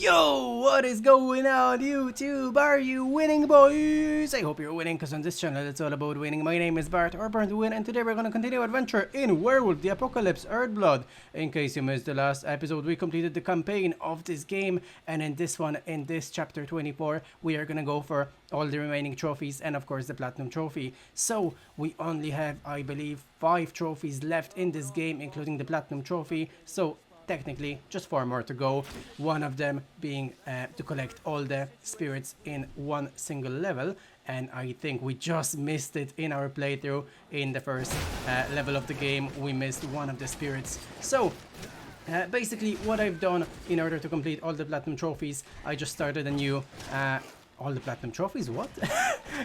Yo, what is going on YouTube? Are you winning, boys? I hope you're winning, because on this channel it's all about winning. My name is Bart, or Burn to Win, and today we're going to continue adventure in Werewolf the Apocalypse Earthblood. In case you missed the last episode, we completed the campaign of this game, and in this one, in this chapter 24, we are going to go for all the remaining trophies and of course the platinum trophy. So we only have, I believe, 5 trophies left in this game, including the platinum trophy. So technically just 4 more to go, one of them being to collect all the spirits in one single level, and I think we just missed it in our playthrough. In the first level of the game we missed one of the spirits. So basically what I've done in order to complete all the platinum trophies, I just started a new all the platinum trophies? What?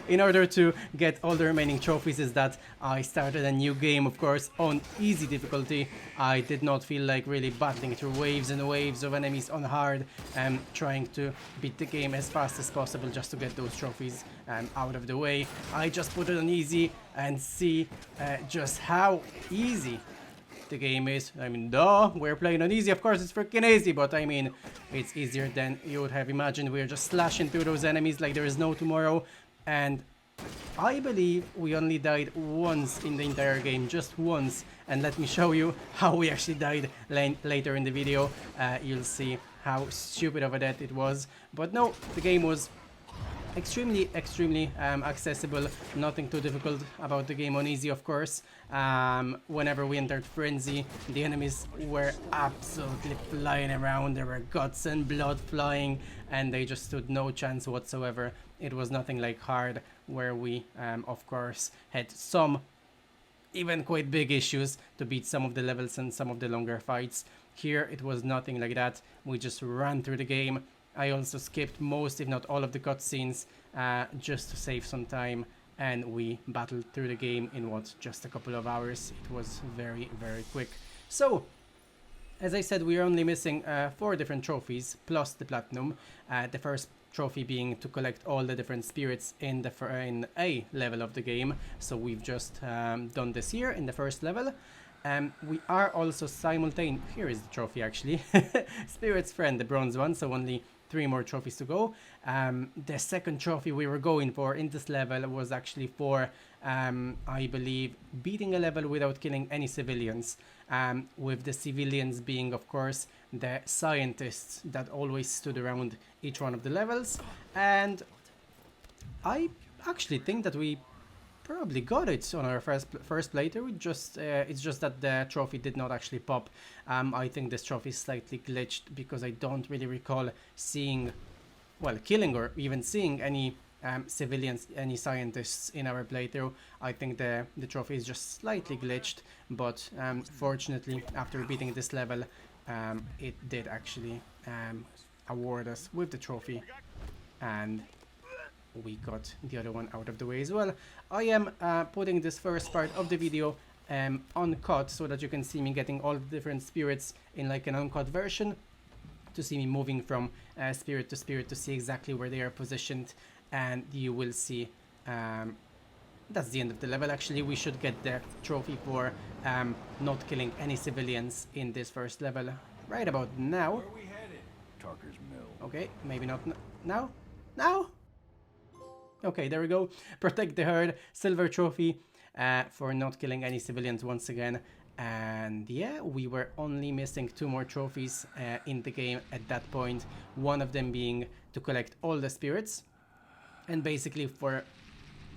In order to get all the remaining trophies is that I started a new game, of course, on easy difficulty. I did not feel like really battling through waves and waves of enemies on hard, and trying to beat the game as fast as possible just to get those trophies out of the way. I just put it on easy and see just how easy the game is. I mean, duh, we're playing on easy, of course it's freaking easy, but I mean, it's easier than you would have imagined. We're just slashing through those enemies like there is no tomorrow, and I believe we only died once in the entire game, just once, and let me show you how we actually died later in the video. You'll see how stupid of a death it was, but no, the game was extremely accessible. Nothing too difficult about the game on easy, of course. Whenever we entered frenzy, the enemies were absolutely flying around. There were guts and blood flying, and they just stood no chance whatsoever. It was nothing like hard, where we of course had some even quite big issues to beat some of the levels and some of the longer fights. Here it was nothing like that. We just ran through the game. I also skipped most, if not all, of the cutscenes just to save some time, and we battled through the game in what, just a couple of hours. It was very quick. So as I said, we are only missing 4 different trophies plus the platinum. The first trophy being to collect all the different spirits in the in A level of the game. So we've just done this here in the first level. We are also simultaneously, here is the trophy actually, Spirit's Friend, the bronze one, so only 3 more trophies to go. The second trophy we were going for in this level was actually for, I believe, beating a level without killing any civilians, with the civilians being, of course, the scientists that always stood around each one of the levels. And I actually think that we probably got it on our first playthrough. It's just that the trophy did not actually pop. I think this trophy is slightly glitched, because I don't really recall seeing, well, killing or even seeing any civilians, any scientists in our playthrough. I think the trophy is just slightly glitched, but fortunately after beating this level, it did actually award us with the trophy, and we got the other one out of the way as well. I am putting this first part of the video uncut, so that you can see me getting all the different spirits in like an uncut version, to see me moving from spirit to spirit to see exactly where they are positioned, and you will see that's the end of the level. Actually, we should get the trophy for not killing any civilians in this first level right about now. Where are we headed? Tucker's Mill. Okay, maybe not now. Okay, there we go. Protect the herd, silver trophy for not killing any civilians once again. And yeah, we were only missing 2 more trophies in the game at that point. One of them being to collect all the spirits. And basically for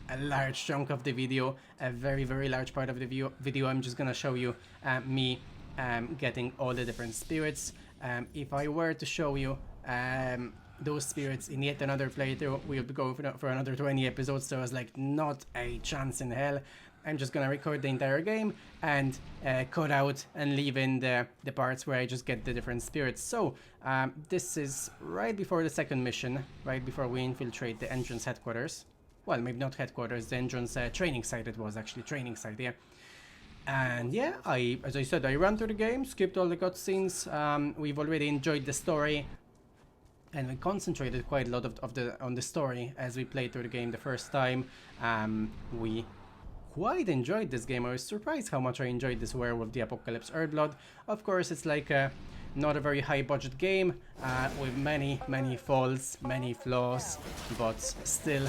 a large chunk of the video, a very large part of the video, I'm just gonna show you me getting all the different spirits. If I were to show you those spirits in yet another playthrough, we'll be going for another 20 episodes, so I was like, not a chance in hell. I'm just gonna record the entire game and cut out and leave in the parts where I just get the different spirits. So this is right before the second mission, right before we infiltrate the entrance headquarters. Well, maybe not headquarters, the entrance training site. It was actually training site, yeah. And yeah, as I said, I ran through the game, skipped all the cutscenes. We've already enjoyed the story, and we concentrated quite a lot on the story as we played through the game the first time. We quite enjoyed this game. I was surprised how much I enjoyed this Werewolf the Apocalypse Earthblood. Of course, it's like a not a very high budget game with many faults, many flaws, but still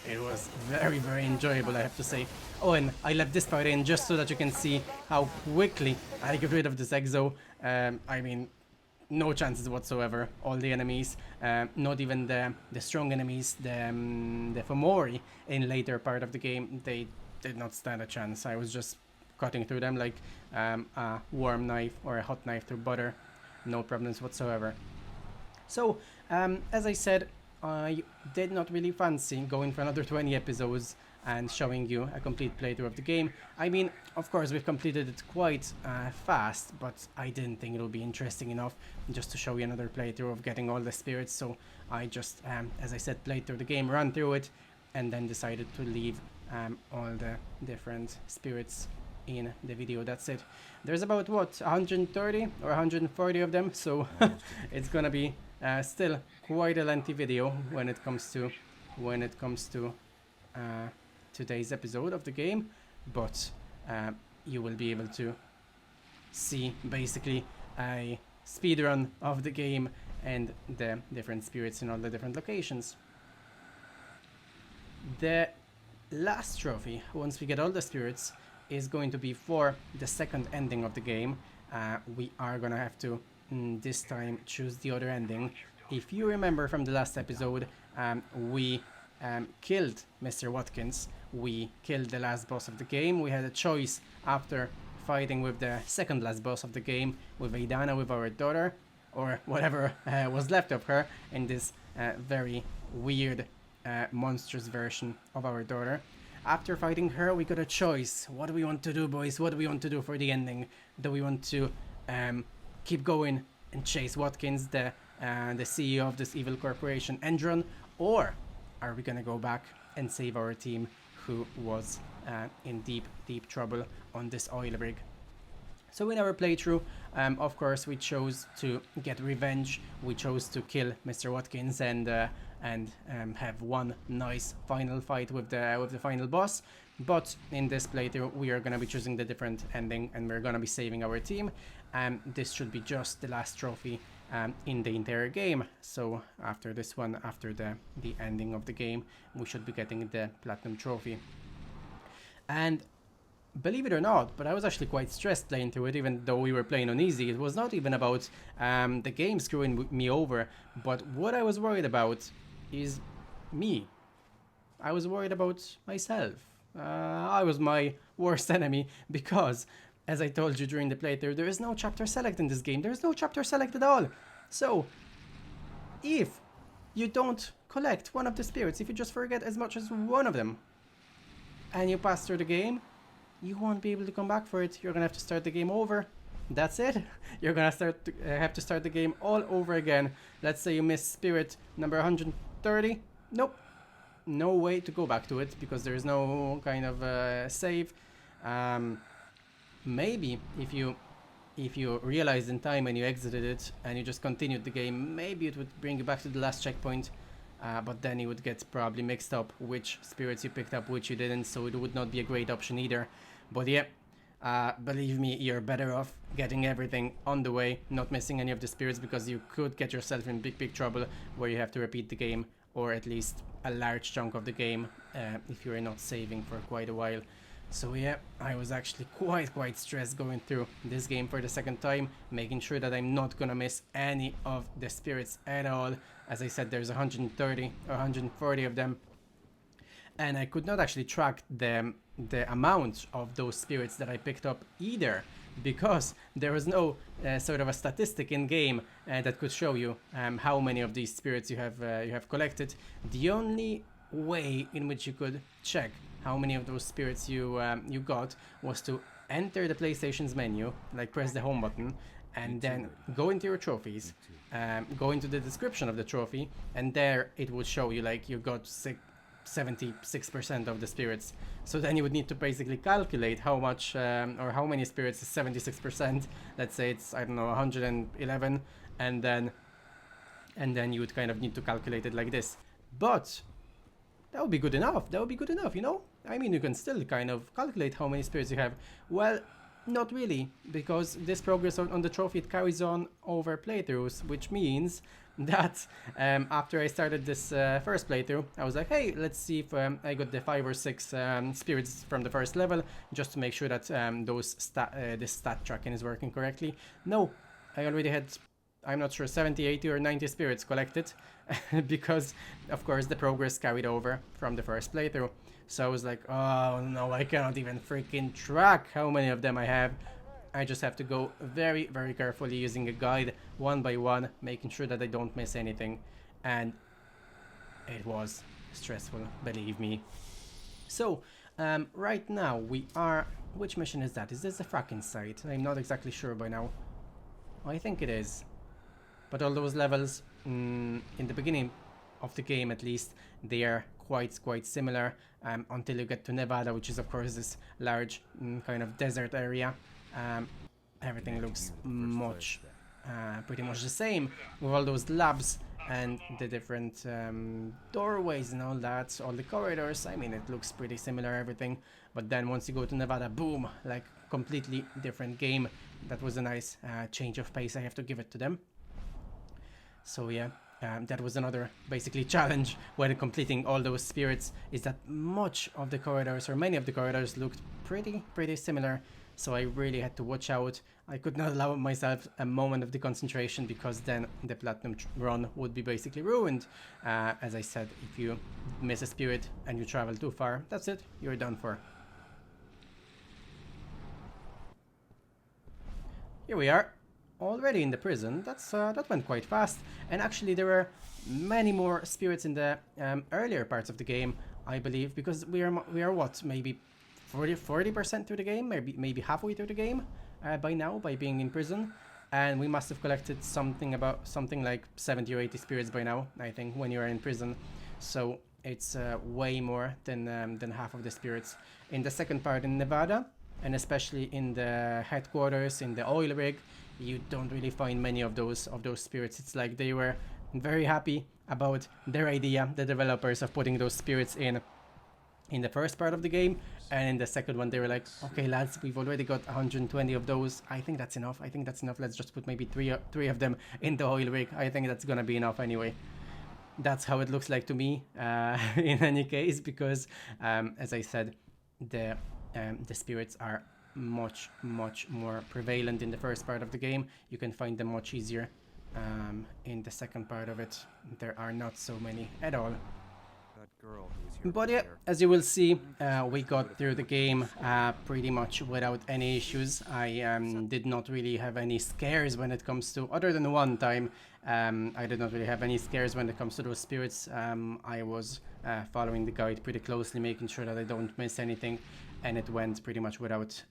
it was very enjoyable, I have to say. Oh, and I left this part in just so that you can see how quickly I get rid of this exo. I mean, no chances whatsoever. All the enemies, not even the strong enemies, the Fomori in later part of the game, they did not stand a chance. I was just cutting through them like a warm knife or a hot knife through butter. No problems whatsoever. So, as I said, I did not really fancy going for another 20 episodes and showing you a complete playthrough of the game. I mean, of course, we've completed it quite fast, but I didn't think it would be interesting enough just to show you another playthrough of getting all the spirits. So I just, as I said, played through the game, ran through it, and then decided to leave all the different spirits in the video. That's it. There's about, what, 130 or 140 of them, so it's gonna be still quite a lengthy video when it comes to today's episode of the game, but you will be able to see basically a speedrun of the game and the different spirits in all the different locations. The last trophy, once we get all the spirits, is going to be for the second ending of the game. We are gonna have to this time choose the other ending. If you remember from the last episode, we killed Mr. Watkins. We killed the last boss of the game. We had a choice after fighting with the second last boss of the game, with Aidana, with our daughter, or whatever was left of her in this very weird, monstrous version of our daughter. After fighting her, we got a choice. What do we want to do, boys? What do we want to do for the ending? Do we want to keep going and chase Watkins, the CEO of this evil corporation, Endron, or are we gonna go back and save our team who was in deep trouble on this oil rig? So in our playthrough, of course, we chose to get revenge. We chose to kill Mr. Watkins and have one nice final fight with the final boss. But in this playthrough, we are gonna be choosing the different ending, and we're gonna be saving our team. This should be just the last trophy in the entire game. So after this one, after the ending of the game, we should be getting the platinum trophy. And believe it or not, but I was actually quite stressed playing through it, even though we were playing on easy. It was not even about the game screwing me over, but what I was worried about is me. I was worried about myself. I was my worst enemy because, as I told you during the playthrough, there is no chapter select in this game. There is no chapter select at all. So, if you don't collect one of the spirits, if you just forget as much as one of them, and you pass through the game, you won't be able to come back for it. You're gonna have to start the game over. That's it. You're gonna have to start the game all over again. Let's say you miss spirit number 130. Nope. No way to go back to it because there is no kind of save. Maybe if you realized in time and you exited it and you just continued the game, maybe it would bring you back to the last checkpoint. But then you would get probably mixed up which spirits you picked up, which you didn't, so it would not be a great option either. But yeah, believe me, you're better off getting everything on the way, not missing any of the spirits, because you could get yourself in big trouble where you have to repeat the game, or at least a large chunk of the game, if you're not saving for quite a while. So yeah, I was actually quite stressed going through this game for the second time, making sure that I'm not gonna miss any of the spirits at all. As I said, there's 130 or 140 of them, and I could not actually track the amount of those spirits that I picked up either, because there was no sort of a statistic in game that could show you how many of these spirits you have collected. The only way in which you could check how many of those spirits you got was to enter the PlayStation's menu, like press the home button, and then go into your trophies, go into the description of the trophy, and there it would show you like you got 76% of the spirits. So then you would need to basically calculate how much or how many spirits is 76%. Let's say it's, I don't know, 111, and then you would kind of need to calculate it like this. But that would be good enough. That would be good enough, you know? I mean, you can still kind of calculate how many spirits you have. Well, Not really, because this progress on the trophy, it carries on over playthroughs, which means that after I started this first playthrough, I was like, hey, let's see if I got the 5 or 6 spirits from the first level, just to make sure that this stat tracking is working correctly. No, I already had, I'm not sure, 70, 80 or 90 spirits collected, because of course the progress carried over from the first playthrough. So I was like, oh no, I cannot even freaking track how many of them I have. I just have to go very, very carefully using a guide one by one, making sure that I don't miss anything. And it was stressful, believe me. So, right now we are... Which mission is that? Is this the fracking site? I'm not exactly sure by now. I think it is. But all those levels, in the beginning of the game at least, they are quite similar until you get to Nevada, which is of course this large kind of desert area. Everything looks pretty much the same, with all those labs and the different doorways and all that, all the corridors. I mean, it looks pretty similar, everything. But then once you go to Nevada, boom, like completely different game. That was a nice change of pace, I have to give it to them. So yeah, that was another basically challenge when completing all those spirits, is that much of the corridors, or many of the corridors, looked pretty similar. So I really had to watch out. I could not allow myself a moment of the concentration, because then the platinum run would be basically ruined. As I said, if you miss a spirit and you travel too far, that's it, you're done for. Here we are, already in the prison. That went quite fast, and actually there were many more spirits in the earlier parts of the game, I believe, because we are what, maybe 40% through the game, maybe halfway through the game by now, by being in prison, and we must have collected something like 70 or 80 spirits by now, I think, when you are in prison. So it's way more than half of the spirits in the second part in Nevada, and especially in the headquarters, in the oil rig. You don't really find many of those spirits. It's like they were very happy about their idea, the developers, of putting those spirits in the first part of the game, and in the second one they were like, okay lads, we've already got 120 of those. I think that's enough. Let's just put maybe three of them in the oil rig. I think that's gonna be enough anyway. That's how it looks like to me, in any case, because as I said, the spirits are much more prevalent in the first part of the game. You can find them much easier. In the second part of it, there are not so many at all. But yeah, as you will see, we got through the game pretty much without any issues. I did not really have any scares when it comes to, other than one time, I did not really have any scares when it comes to those spirits. I was following the guide pretty closely, making sure that I don't miss anything, and it went pretty much without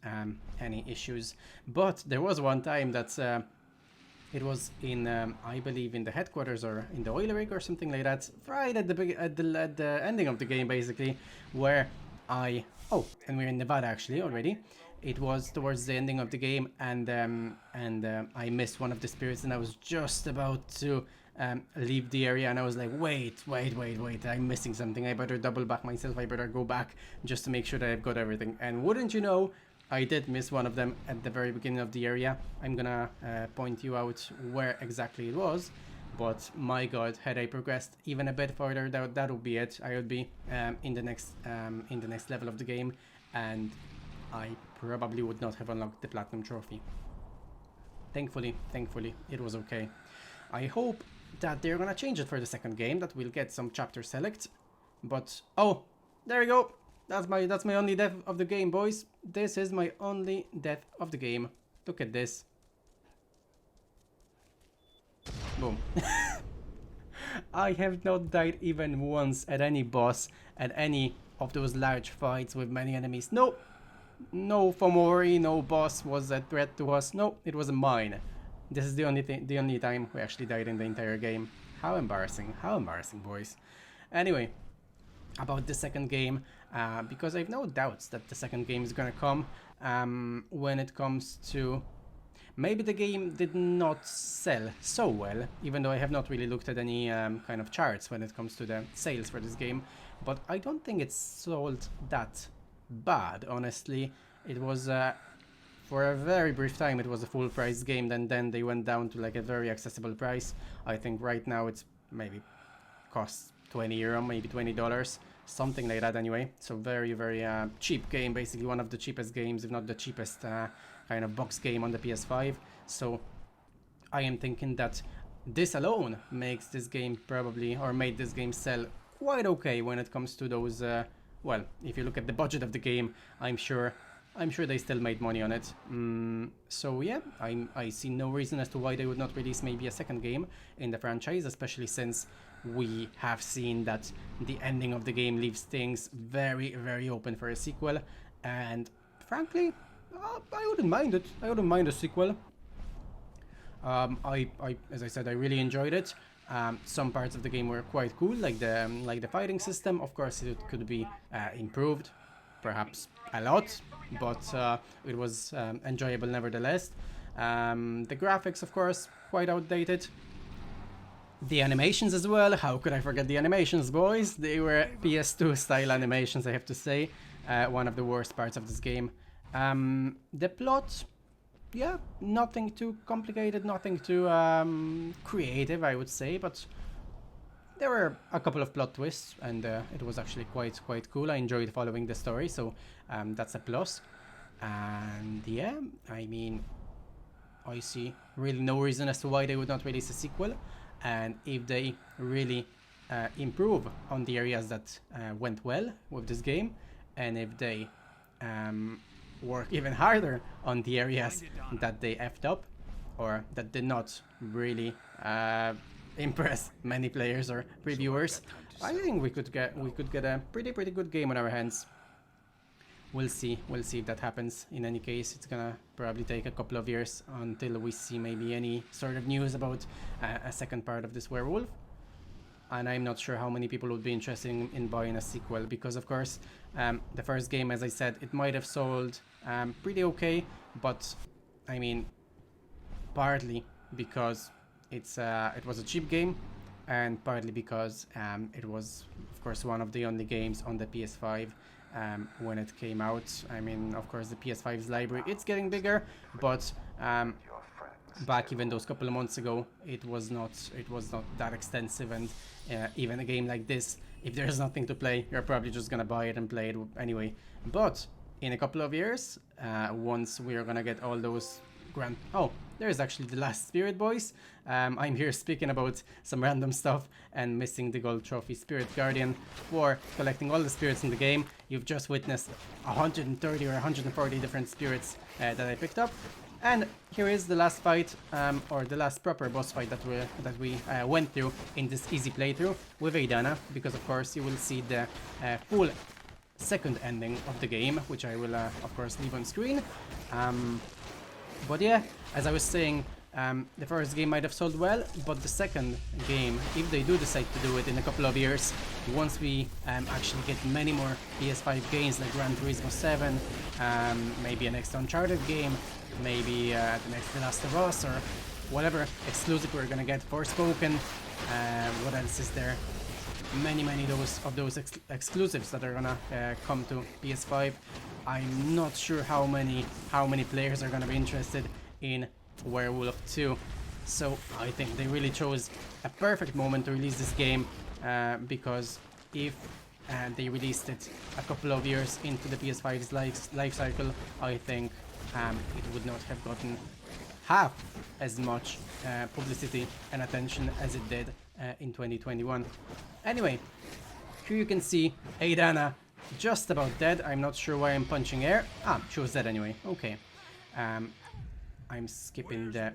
any issues. But there was one time that it was in, I believe, in the headquarters or in the oil rig or something like that, right at the ending of the game, basically, where and we're in Nevada actually already. It was towards the ending of the game, and I missed one of the spirits, and I was just about to leave the area, and I was like, wait, I'm missing something. I better double back myself. I better go back just to make sure that I've got everything. And wouldn't you know, I did miss one of them at the very beginning of the area. I'm gonna point you out where exactly it was, but my god, had I progressed even a bit further, that would be it. I would be in the next level of the game, and I probably would not have unlocked the platinum trophy. Thankfully, it was okay. I hope that they're gonna change it for the second game, that we'll get some chapter select. But oh, there we go. That's my only death of the game, boys. This is my only death of the game. Look at this. Boom. I have not died even once at any boss, at any of those large fights with many enemies. No Fomori, no boss was a threat to us. No, it was mine. This is the only time we actually died in the entire game. How embarrassing, boys. Anyway, about the second game, because I have no doubts that the second game is gonna come. When it comes to, maybe the game did not sell so well, even though I have not really looked at any kind of charts when it comes to the sales for this game, but I don't think it's sold that bad, honestly. It was for a very brief time it was a full price game, and then they went down to like a very accessible price. I think right now it's maybe costs €20, maybe $20, something like that anyway. So very, very cheap game, basically one of the cheapest games, if not the cheapest kind of box game on the PS5. So I am thinking that this alone makes this game probably, or made this game sell quite okay when it comes to those, well, if you look at the budget of the game, I'm sure they still made money on it. So yeah, I see no reason as to why they would not release maybe a second game in the franchise, especially since we have seen that the ending of the game leaves things very, very open for a sequel. And frankly, I wouldn't mind it. I wouldn't mind a sequel. As I said, I really enjoyed it. Some parts of the game were quite cool, like the fighting system. Of course, it could be improved, perhaps a lot, but it was enjoyable nevertheless. The graphics, of course, quite outdated. The animations as well. How could I forget the animations, boys? They were PS2 style animations, I have to say. One of the worst parts of this game. The plot, yeah, nothing too complicated, nothing too creative, I would say, but there were a couple of plot twists, and it was actually quite cool. I enjoyed following the story, so that's a plus. And yeah, I mean, I see really no reason as to why they would not release a sequel. And if they really improve on the areas that went well with this game, and if they work even harder on the areas that they effed up, or that did not really impress many players or reviewers, I think we could get a pretty good game on our hands. We'll see if that happens. In any case, it's gonna probably take a couple of years until we see maybe any sort of news about a second part of this Werewolf. And I'm not sure how many people would be interested in buying a sequel, because of course the first game, as I said, it might have sold pretty okay, but I mean, partly because it was a cheap game, and partly because it was, of course, one of the only games on the PS5 when it came out. I mean, of course, the PS5's library, it's getting bigger, but back even those couple of months ago, it was not that extensive. And even a game like this, if there's nothing to play, you're probably just gonna buy it and play it anyway. But in a couple of years, once we're gonna get all those grand... Oh, there's actually the last spirit, boys. I'm here speaking about some random stuff and missing the gold trophy Spirit Guardian for collecting all the spirits in the game. You've just witnessed 130 or 140 different spirits that I picked up. And here is the last fight, or the last proper boss fight that we went through in this easy playthrough with Aidana, because of course you will see the full second ending of the game, which I will of course leave on screen. But yeah, as I was saying, the first game might have sold well, but the second game, if they do decide to do it in a couple of years, once we actually get many more PS5 games like Gran Turismo 7, maybe a next Uncharted game, maybe the next The Last of Us, or whatever exclusive we're gonna get, Forspoken, what else is there? Many of those exclusives that are gonna come to PS5. I'm not sure how many players are gonna be interested in Werewolf 2. So I think they really chose a perfect moment to release this game, because if they released it a couple of years into the PS5's life cycle, I think it would not have gotten half as much publicity and attention as it did in 2021. Anyway, here you can see Aidana just about dead. I'm not sure why I'm punching air. She was dead anyway. Okay. I'm skipping the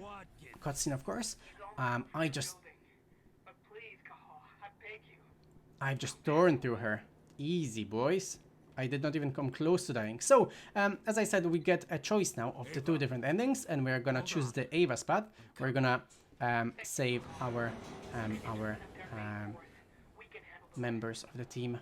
cutscene, of course. I've just torn through her. Easy, boys. I did not even come close to dying. So, as I said, we get a choice now of the two different endings, and we're gonna choose the Ava's path. We're gonna save our members of the team.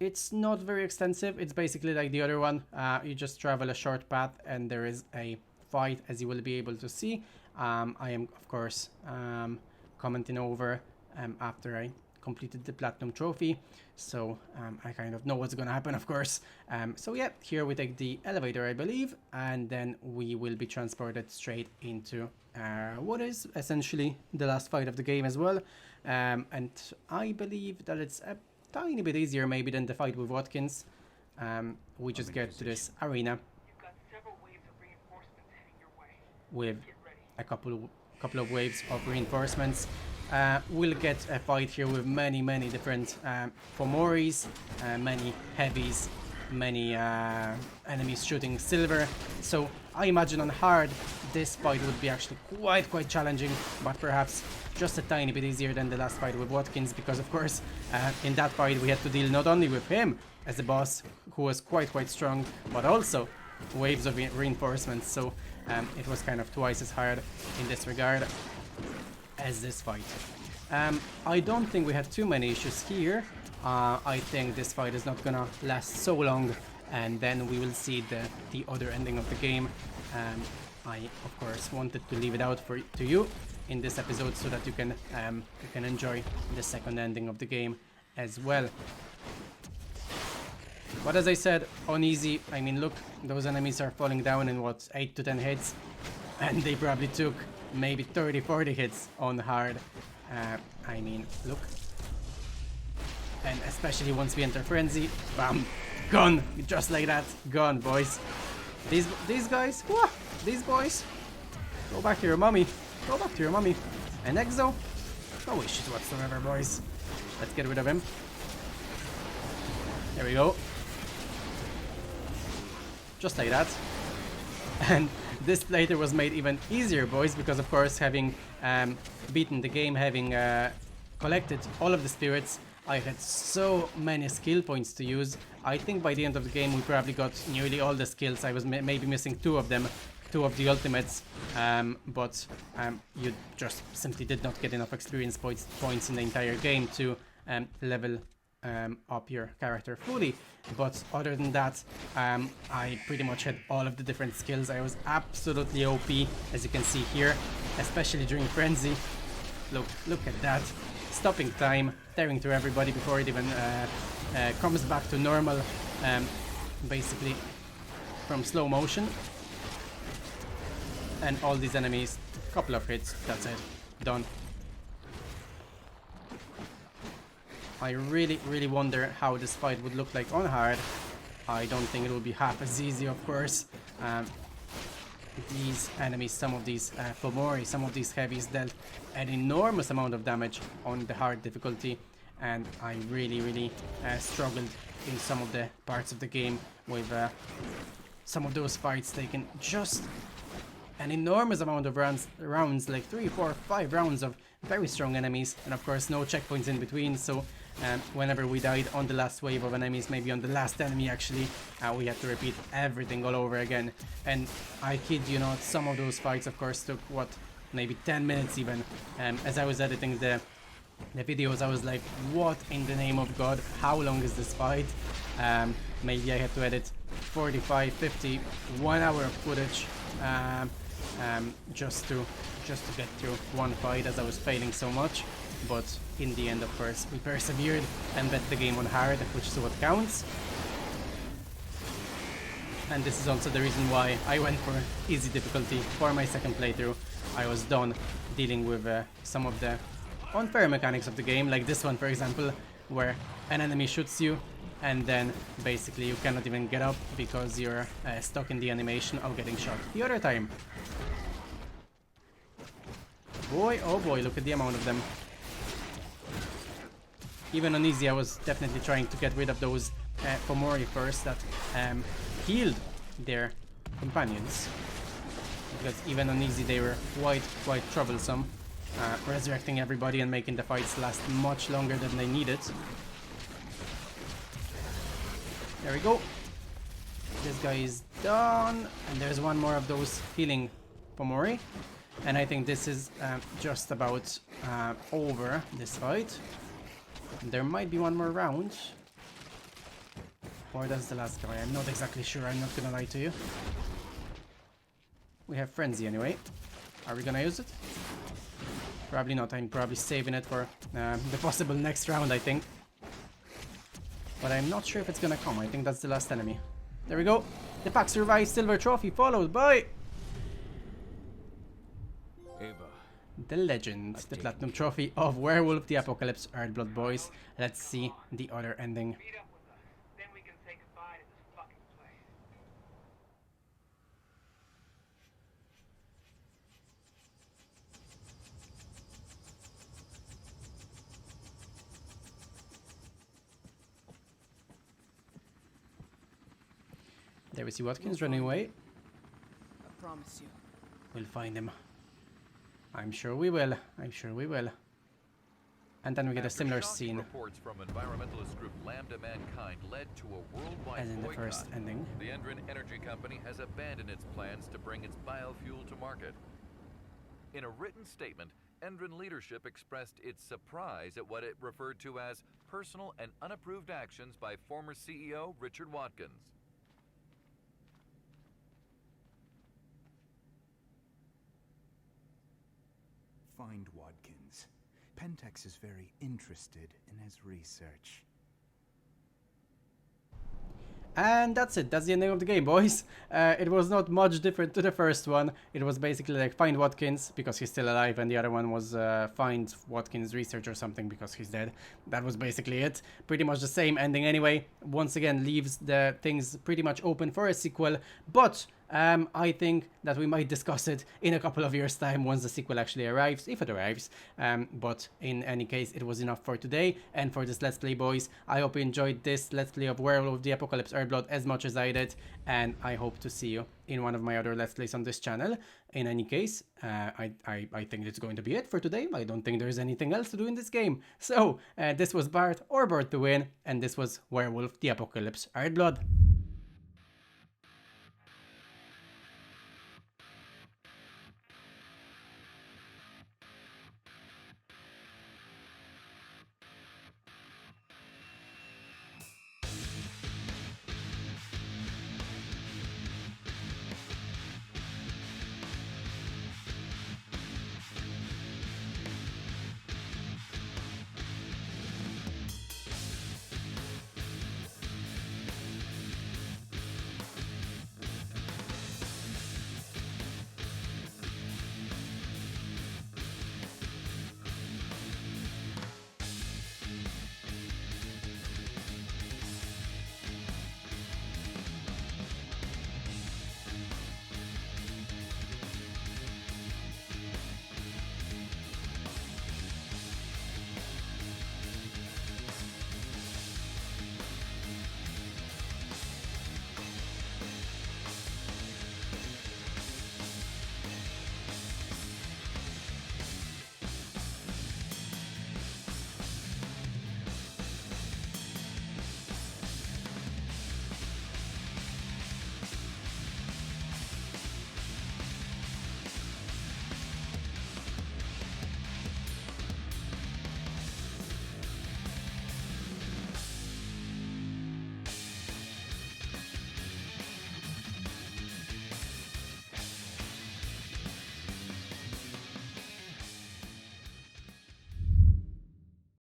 It's not very extensive. It's basically like the other one. You just travel a short path and there is a fight, as you will be able to see. I am, of course, commenting over after I completed the platinum trophy, so I kind of know what's gonna happen, of course. So yeah, here we take the elevator, I believe, and then we will be transported straight into what is essentially the last fight of the game as well. And I believe that it's a tiny bit easier maybe than the fight with Watkins. We just get to this arena with a couple of waves of reinforcements. We'll get a fight here with many different Fomoris, many heavies, many enemies shooting silver. So I imagine on hard this fight would be actually quite challenging, but perhaps just a tiny bit easier than the last fight with Watkins, because of course in that fight we had to deal not only with him as a boss who was quite strong, but also waves of reinforcements. So it was kind of twice as hard in this regard as this fight. I don't think we had too many issues here. I think this fight is not gonna last so long, and then we will see the other ending of the game. I of course wanted to leave it out to you in this episode so that you can enjoy the second ending of the game as well. But as I said, on easy, I mean, look, those enemies are falling down in what, 8 to 10 hits, and they probably took maybe 30-40 hits on hard. I mean, look, and especially once we enter frenzy, bam, gone, just like that, gone, boys. These guys, whoa, these boys, go back to your mommy, go back to your mommy. And Exo, no issues whatsoever, boys. Let's get rid of him. There we go. Just like that. And this playthrough was made even easier, boys, because of course having beaten the game, having collected all of the spirits, I had so many skill points to use. I think by the end of the game we probably got nearly all the skills. I was maybe missing 2 of them, 2 of the ultimates, but you just simply did not get enough experience points in the entire game to level up your character fully. But other than that, I pretty much had all of the different skills. I was absolutely OP, as you can see here, especially during frenzy. Look at that, stopping time, tearing through everybody before it even comes back to normal, basically from slow motion. And all these enemies, couple of hits, that's it, done. I really wonder how this fight would look like on hard. I don't think it will be half as easy, of course. These enemies, some of these Fomori, some of these heavies dealt an enormous amount of damage on the hard difficulty, and I really struggled in some of the parts of the game with some of those fights taking just an enormous amount of rounds, like 3, 4, 5 rounds of very strong enemies, and of course no checkpoints in between. So whenever we died on the last wave of enemies, maybe on the last enemy actually, we had to repeat everything all over again. And I kid you not, some of those fights of course took what, maybe 10 minutes even. As I was editing the videos, I was like, what in the name of God, how long is this fight? Maybe I had to edit 45, 50, 1 hour of footage just to get through one fight, as I was failing so much. But in the end, of course, we persevered and bet the game on hard, which is what counts. And this is also the reason why I went for easy difficulty for my second playthrough. I was done dealing with some of the unfair mechanics of the game, like this one for example, where an enemy shoots you and then basically you cannot even get up because you're stuck in the animation of getting shot the other time. Boy, oh boy, look at the amount of them. Even on easy, I was definitely trying to get rid of those Fomori first that healed their companions, because even on easy they were quite troublesome, resurrecting everybody and making the fights last much longer than they needed. There we go. This guy is done, and there's one more of those healing Fomori, and I think this is just about over this fight. There might be one more round, or that's the last guy. I'm not exactly sure, I'm not gonna lie to you. We have frenzy anyway. Are we gonna use it? Probably not. I'm probably saving it for the possible next round, I think. But I'm not sure if it's gonna come. I think that's the last enemy. There we go. The pack survives. Silver trophy followed by Ava. the legend, the platinum trophy of Werewolf the Apocalypse Earthblood, boys. Let's see the other ending. Meet up with us. Then we can say goodbye to this fucking place. There we see Watkins running away. I promise you. We'll find him. I'm sure we will. I'm sure we will. And then we get a similar scene Reports from environmentalist group Lambda Mankind led to a worldwide as in the boycott. first ending. The Endron Energy Company has abandoned its plans to bring its biofuel to market. In a written statement, Endron leadership expressed its surprise at what it referred to as personal and unapproved actions by former CEO Richard Watkins. Find Watkins. Pentex is very interested in his research. And that's it. That's the ending of the game, boys. It was not much different to the first one. It was basically like find Watkins because he's still alive, and the other one was find Watkins research or something because he's dead. That was basically it. Pretty much the same ending anyway. Once again, leaves the things pretty much open for a sequel, but I think that we might discuss it in a couple of years' time once the sequel actually arrives, if it arrives. But in any case, it was enough for today and for this Let's Play, boys. I hope you enjoyed this Let's Play of Werewolf the Apocalypse Earthblood as much as I did, and I hope to see you in one of my other Let's Plays on this channel. In any case, I think it's going to be it for today. I don't think there's anything else to do in this game. So, this was Bart, or Bart to win, and this was Werewolf the Apocalypse Earthblood.